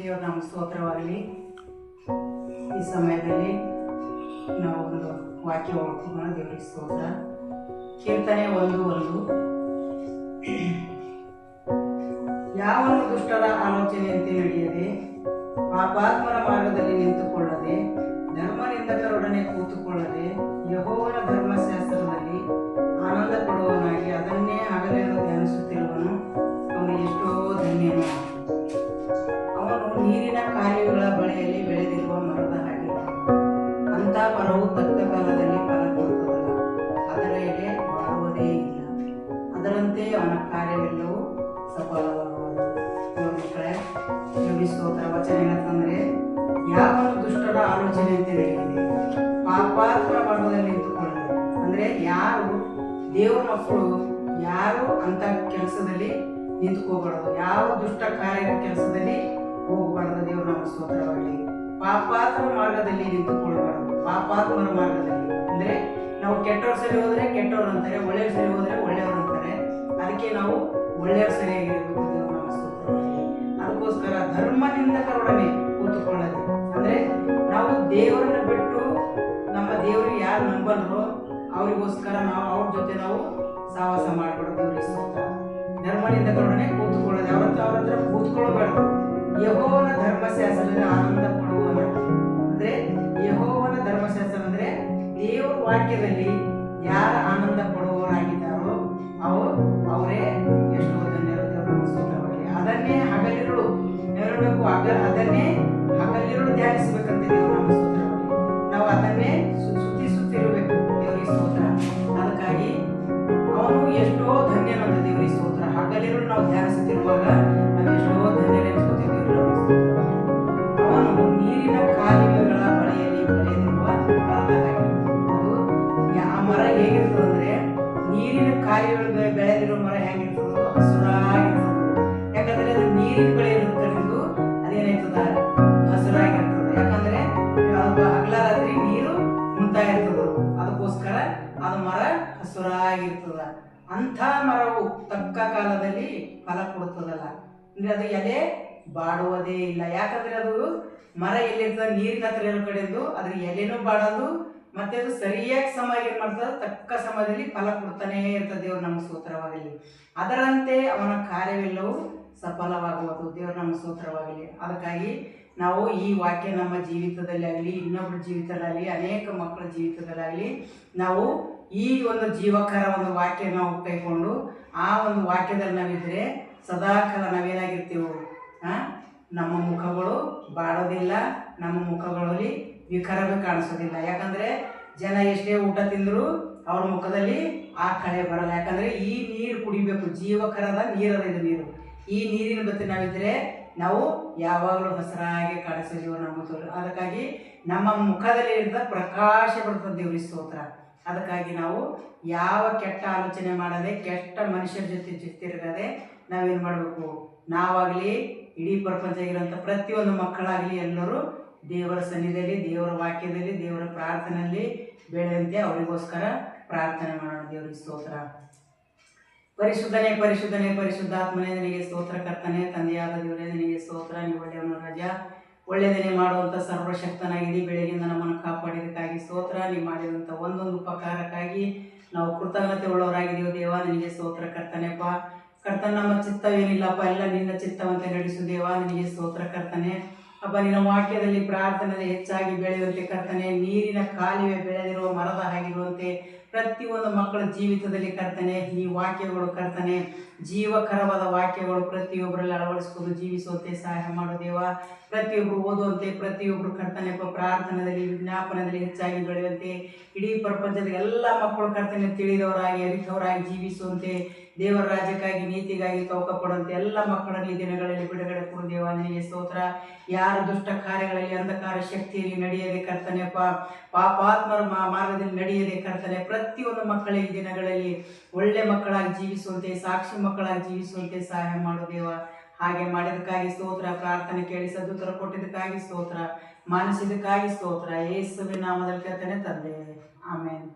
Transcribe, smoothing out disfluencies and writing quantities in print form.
ದೇವರ ನಾಮ ಸ್ತೋತ್ರವಾಗಲಿ. ಈ ಸಮಯದಲ್ಲಿ ನಾವು ಒಂದು ವಾಕ್ಯ ಓದ್ಕೊಳ್ಳೋಣ. ದೇವರಿಗೆ ಸ್ತೋತ್ರ. ಕೀರ್ತನೆ 1:1. ಯಾವನು ದುಷ್ಟರ ಆಲೋಚನೆಯಂತೆ ನಡೆಯದೆ, ಪಾಪಾತ್ಮರ ಮಾರ್ಗದಲ್ಲಿ ನಿಂತುಕೊಳ್ಳದೆ, ಧರ್ಮನಿಂದಕರೊಡನೆ ಕೂತುಕೊಳ್ಳದೆ, ಯೆಹೋವನ ಧರ್ಮಶಾಸ್ತ್ರದಲ್ಲಿ ಆನಂದ ಪಡುವವನಾಗಿ ಅದನ್ನೇ ಹಗಲಿರುಳು ಧ್ಯಾನಿಸುತ್ತಿರುವನು, ಅವನು ಎಷ್ಟೋ ಧನ್ಯನು. ಅವನು ನೀರಿನ ಕಾಲುವೆಗಳ ಬಳಿಯಲ್ಲಿ ಬೆಳೆದಿರುವ ಮರದ ಹಾಗೆ. ಅಂಥ ಮರವು ತಕ್ಕ ಕಾಲದಲ್ಲಿ ಫಲ ಕೊಡುತ್ತದಲ್ಲ, ಅದರ ಎಲೆ ಬಾಡುವುದೇ ಇಲ್ಲ. ಅದರಂತೆ ಅವನ ಕಾರ್ಯವೆಲ್ಲವೂ ಸಫಲವಾಗುವುದು. ಮಕ್ಕಳೇ, ದೇವರಿಗೆ ಸ್ತೋತ್ರ. ವಚನ ಏನಂತಂದ್ರೆ, ಯಾವನು ದುಷ್ಟರ ಆಲೋಚನೆಯಂತೆ ನಡೆಯದೆ, ಪಾಪಾತ್ಮರ ಮಾರ್ಗದಲ್ಲಿ ನಿಂತುಕೊಳ್ಳದೆ. ಅಂದ್ರೆ ಯಾರು ದೇವರ ಮಕ್ಕಳು ಯಾರು ಅಂತ ಕೆಲಸದಲ್ಲಿ ನಿಂತ್ಕೋಬಾರ್ದು, ಯಾವ ದುಷ್ಟ ಕಾರ್ಯ ಕೆಲಸದಲ್ಲಿ ಹೋಗಬಾರ್ದು. ದೇವರ ನಾಮ ಸ್ತೋತ್ರವಾಗಲಿ. ಪಾಪಾತ್ಮರ ಮಾರ್ಗದಲ್ಲಿ ನಿಂತುಕೊಳ್ಳಬಾರ್ದು. ಪಾಪಾತ್ಮರ ಮಾರ್ಗದಲ್ಲಿ ಅಂದ್ರೆ ನಾವು ಕೆಟ್ಟವ್ರ ಸರಿ ಹೋದ್ರೆ ಕೆಟ್ಟವ್ರು ಅಂತಾರೆ, ಒಳ್ಳೆಯವ್ರ ಸರಿ ಹೋದ್ರೆ ಒಳ್ಳೆಯವರು ಅಂತಾರೆ. ಅದಕ್ಕೆ ನಾವು ಒಳ್ಳೆಯವ್ರ ಸರಿಯಾಗಿರ್ಬೇಕು. ದೇವರ ನಾಮ ಸ್ತೋತ್ರವಾಗಲಿ. ಅದಕ್ಕೋಸ್ಕರ ಧರ್ಮನಿಂದಕರೊಡನೆ ಕೂತುಕೊಳ್ಳದೆ, ಅಂದ್ರೆ ನಾವು ದೇವರನ್ನ ಬಿಟ್ಟು ನಮ್ಮ ದೇವರಿಗೆ ಯಾರು ನಂಬಲ್ರೋ ಅವರಿಗೋಸ್ಕರ ನಾವು ಅವ್ರ ಜೊತೆ ನಾವು ಸಹವಾಸ ಮಾಡಬಾರ್ದು. ದೇವರಿಗೆ ಸ್ತೋತ್ರ. ಧರ್ಮನಿಂದಕರೊಡನೆ ಕೂತುಕೊಳ್ಳದೆ, ಅವ್ರ ಹತ್ರ ಕೂತ್ಕೊಳ್ಬಾರ್ದು. ಯೆಹೋವನ ಧರ್ಮಶಾಸ್ತ್ರದಲ್ಲಿ ಆನಂದ ಪಡುವವನ, ಅಂದ್ರೆ ಯೆಹೋವನ ಧರ್ಮಶಾಸ್ತ್ರ ಅಂದ್ರೆ ದೇವರ ವಾಕ್ಯದಲ್ಲಿ ಯಾರು ಆನಂದ ಪಡುವವರಾಗಿದ್ದಾರೋ ಅವರೇ ಎಷ್ಟೋ ಧನ್ಯರು. ದೇವರ ಸ್ತೋತ್ರವಾಗಲಿ. ಅದನ್ನೇ ಹಗಲಿರುಳು ನೆರಳಬೇಕು, ಅದನ್ನೇ ಹಗಲಿರುಳು ಧ್ಯಾನಿಸಬೇಕಂತ. ದೇವರ ನಾಮ ಸ್ತೋತ್ರವಾಗಲಿ. ನಾವು ಅದನ್ನೇ ಸುತ್ತಿರಬೇಕು. ದೇವರಿಗೆ ಸ್ತೋತ್ರ. ಅದಕ್ಕಾಗಿ ಅವನು ಎಷ್ಟೋ ಧನ್ಯನಂತ. ದೇವರಿಗೆ ಸ್ತೋತ್ರ. ಹಗಲಿರುಳು ನಾವು ಧ್ಯಾನಿಸುತ್ತಿರುವಾಗ ನಾವು ಎಷ್ಟೋ ಧನ್ಯನೆನಿಸ್ಕೊತೀವಿ. ಅವನು ನೀರಿನ ಕಾಲುವೆಗಳ ಬಳಿಯಲ್ಲಿ ಬೆಳೆದಿರುವ ಮರದ ಹಾಗೆ. ಅದು ಆ ಮರ ಹೇಗಿರ್ತದಂದ್ರೆ, ನೀರಿನ ಕಾಲುವೆಗಳ ಬೆಳೆದಿರುವ ಮರ ಹೇಗಿರ್ತದೋ ಹಸುರಾಗಿರ್ತದೆ. ಯಾಕಂದ್ರೆ ಅದು ನೀರಿನ ಬಳಿ ಇರೋದ್ರಿಂದ ಅದೇನಾಯ್ತದ, ಹಸುರಾಗಿರ್ತದೆ. ಯಾಕಂದ್ರೆ ಅದು ಹಗಲ ರಾತ್ರಿ ನೀರು ಮುಂತಾ ಇರ್ತದ, ಅದಕ್ಕೋಸ್ಕರ ಅದು ಮರ ಹಸುರಾಗಿರ್ತದ. ಅಂಥ ಮರವು ತಕ್ಕ ಕಾಲದಲ್ಲಿ ಫಲ ಕೊಡುತ್ತದಲ್ಲ, ಅಂದ್ರೆ ಅದು ಎಲೆ ಬಾಡುವುದೇ ಇಲ್ಲ. ಯಾಕಂದ್ರೆ ಅದು ಮರ ಎಲ್ಲಿರ್ತದೆ, ನೀರಿನ ಹತ್ರ ಇರೋ ಕಡೆದು ಅದ್ರ ಎಲೆನೂ ಬಾಡೋದು, ಮತ್ತೆ ಅದು ಸರಿಯಾಗಿ ಸಮಯ ಏನ್ ಮಾಡ್ತದೆ, ತಕ್ಕ ಸಮಯದಲ್ಲಿ ಫಲ ಕೊಡ್ತಾನೆ ಇರ್ತದೆ. ದೇವ್ರ ನಮ್ಮ ಸ್ತೋತ್ರವಾಗಲಿ. ಅದರಂತೆ ಅವನ ಕಾರ್ಯವೆಲ್ಲವೂ ಸಫಲವಾಗುವುದು. ದೇವ್ರ ನಮ್ಮ ಸ್ತೋತ್ರವಾಗಲಿ. ಅದಕ್ಕಾಗಿ ನಾವು ಈ ವಾಕ್ಯ ನಮ್ಮ ಜೀವಿತದಲ್ಲಿ ಆಗಲಿ, ಇನ್ನೊಬ್ಬರ ಜೀವಿತದಲ್ಲಿ, ಅನೇಕ ಮಕ್ಕಳ ಜೀವಿತದಲ್ಲಾಗಲಿ ನಾವು ಈ ಒಂದು ಜೀವಕರ ಒಂದು ವಾಕ್ಯ ನಾವು ಕೈಕೊಂಡು ಆ ಒಂದು ವಾಕ್ಯದಲ್ಲಿ ನಾವಿದ್ರೆ ಸದಾಕಾಲ ನಾವೇನಾಗಿರ್ತೀವಿ, ನಮ್ಮ ಮುಖಗಳು ಬಾಡೋದಿಲ್ಲ, ನಮ್ಮ ಮುಖಗಳಲ್ಲಿ ವಿಕಾರವೇ ಕಾಣಿಸೋದಿಲ್ಲ. ಯಾಕಂದ್ರೆ ಜನ ಎಷ್ಟೇ ಊಟ ತಿಂದ್ರು ಅವ್ರ ಮುಖದಲ್ಲಿ ಆ ಕಳೆ ಬರಲ್ಲ. ಯಾಕಂದ್ರೆ ಈ ನೀರು ಕುಡಿಬೇಕು, ಜೀವಕರದ ನೀರದ ಇದು ನೀರು. ಈ ನೀರಿನ ಬಗ್ಗೆ ನಾವಿದ್ರೆ ನಾವು ಯಾವಾಗಲೂ ಹಸರಾಗಿ ಕಾಣಿಸೋದಿವ ನಮ್ಮ. ಅದಕ್ಕಾಗಿ ನಮ್ಮ ಮುಖದಲ್ಲಿ ಇದ್ದ ಪ್ರಕಾಶ ಬರ್ತದೆ. ದೇವರಿಗೆ ಸ್ತೋತ್ರ. ಅದಕ್ಕಾಗಿ ನಾವು ಯಾವ ಕೆಟ್ಟ ಆಲೋಚನೆ ಮಾಡದೆ, ಕೆಟ್ಟ ಮನುಷ್ಯರ ಜೊತೆ ತಿರುಗದೆ ನಾವೇನು ಮಾಡಬೇಕು, ನಾವಾಗಲಿ ಇಡೀ ಪ್ರಪಂಚ ಇರೋಂಥ ಪ್ರತಿಯೊಂದು ಮಕ್ಕಳಾಗಲಿ ಎಲ್ಲರೂ ದೇವರ ಸನ್ನಿಧಿಯಲ್ಲಿ, ದೇವರ ವಾಕ್ಯದಲ್ಲಿ, ದೇವರ ಪ್ರಾರ್ಥನೆಯಲ್ಲಿ ಬೆಳೆದಂತೆ ಅವರಿಗೋಸ್ಕರ ಪ್ರಾರ್ಥನೆ ಮಾಡೋಣ. ದೇವರಿಗೆ ಸ್ತೋತ್ರ. ಪರಿಶುದ್ಧನೇ ಪರಿಶುದ್ಧನೇ ಪರಿಶುದ್ಧಾತ್ಮನೇ ನಿನಗೆ ಸ್ತೋತ್ರ. ಕರ್ತನೆ ತಂದೆಯಾದ ದೇವರೇ ನಿನಗೆ ಸ್ತೋತ್ರ. ನೀವು ಒಳ್ಳೆಯವನು ರಾಜ, ಒಳ್ಳೆಯದನ್ನೇ ಮಾಡುವಂಥ ಸರ್ವಶಕ್ತನಾಗಿದೆ. ಬೆಳಗಿಂದ ನಮ್ಮನ್ನು ಕಾಪಾಡಿದಕ್ಕಾಗಿ ಸ್ತೋತ್ರ. ನೀವು ಮಾಡಿದಂಥ ಒಂದೊಂದು ಉಪಕಾರಕ್ಕಾಗಿ ನಾವು ಕೃತಜ್ಞತೆ ಉಳ್ಳವರಾಗಿದ್ದೀವಿ. ದೇವ ನಿನಗೆ ಸ್ತೋತ್ರ. ಕರ್ತನೆಪ್ಪ ಕರ್ತನ, ನಮ್ಮ ಚಿತ್ತವೇನಿಲ್ಲಪ್ಪ, ಎಲ್ಲ ನಿನ್ನ ಚಿತ್ತವಂತೆ ನಡೆಸು ದೇವ. ನಿನಗೆ ಸ್ತೋತ್ರ ಕರ್ತನೆ. ಅಪ್ಪ ನಿನ್ನ ವಾಕ್ಯದಲ್ಲಿ ಪ್ರಾರ್ಥನೆ ಹೆಚ್ಚಾಗಿ ಬೆಳೆಯುವಂತೆ ಕರ್ತನೆ, ನೀರಿನ ಕಾಲುವೆ ಬೆಳೆದಿರುವ ಮರದ ಹಾಗಿರುವಂತೆ ಪ್ರತಿಯೊಂದು ಮಕ್ಕಳ ಜೀವಿತದಲ್ಲಿ ಕರ್ತನೆ ಈ ವಾಕ್ಯಗಳು ಕರ್ತನೆ ಜೀವಕರವಾದ ವಾಕ್ಯಗಳು ಪ್ರತಿಯೊಬ್ಬರಲ್ಲಿ ಅಳವಡಿಸಿಕೊಂಡು ಜೀವಿಸುವಂತೆ ಸಹಾಯ ಮಾಡು ದೇವ. ಪ್ರತಿಯೊಬ್ಬರು ಓದುವಂತೆ, ಪ್ರತಿಯೊಬ್ಬರು ಕರ್ತನೆ ಪ್ರಾರ್ಥನೆಯಲ್ಲಿ, ವಿಜ್ಞಾಪನದಲ್ಲಿ ಹೆಚ್ಚಾಗಿ ಬೆಳೆಯುವಂತೆ, ಇಡೀ ಪ್ರಪಂಚದ ಎಲ್ಲ ಮಕ್ಕಳು ಕರ್ತನೆ ತಿಳಿದವರಾಗಿ ಅರಿತವರಾಗಿ ಜೀವಿಸುವಂತೆ, ದೇವರ ರಾಜ್ಯಕ್ಕಾಗಿ ನೀತಿಗಾಗಿ ತವಕ ಪಡುವಂತೆ ಎಲ್ಲ ಮಕ್ಕಳನ್ನು ಈ ದಿನಗಳಲ್ಲಿ ಬಿಡುಗಡೆ ಕೊಡು ದೇವ. ನಿನಗೆ ಸ್ತೋತ್ರ. ಯಾರು ದುಷ್ಟ ಕಾರ್ಯಗಳಲ್ಲಿ, ಅಂಧಕಾರ ಶಕ್ತಿಯಲ್ಲಿ ನಡೆಯದೆ ಕರ್ತನೆ ಪಾಪಾತ್ಮರ ಮಾರ್ಗದಲ್ಲಿ ನಡೆಯದೆ ಕರ್ತನೆ ಪ್ರತಿಯೊಂದು ಮಕ್ಕಳಿಗೆ ಈ ದಿನಗಳಲ್ಲಿ ಒಳ್ಳೆ ಮಕ್ಕಳಾಗಿ ಜೀವಿಸುವಂತೆ, ಸಾಕ್ಷಿ ಮಕ್ಕಳಾಗಿ ಜೀವಿಸುವಂತೆ ಸಹಾಯ ಮಾಡು ದೇವ. ಹಾಗೆ ಮಾಡಿದಕ್ಕಾಗಿ ಸ್ತೋತ್ರ. ಪ್ರಾರ್ಥನೆ ಕೇಳಿ ಸದುತ್ತರ ಕೊಟ್ಟಿದ್ದಕ್ಕಾಗಿ ಸ್ತೋತ್ರ. ಮಾನಿಸಿದಕ್ಕಾಗಿ ಸ್ತೋತ್ರ. ಯೇಸುವಿನ ನಾಮದಲ್ಲಿ ಕರ್ತನೆ ತಂದೆ. ಆಮೇನ್.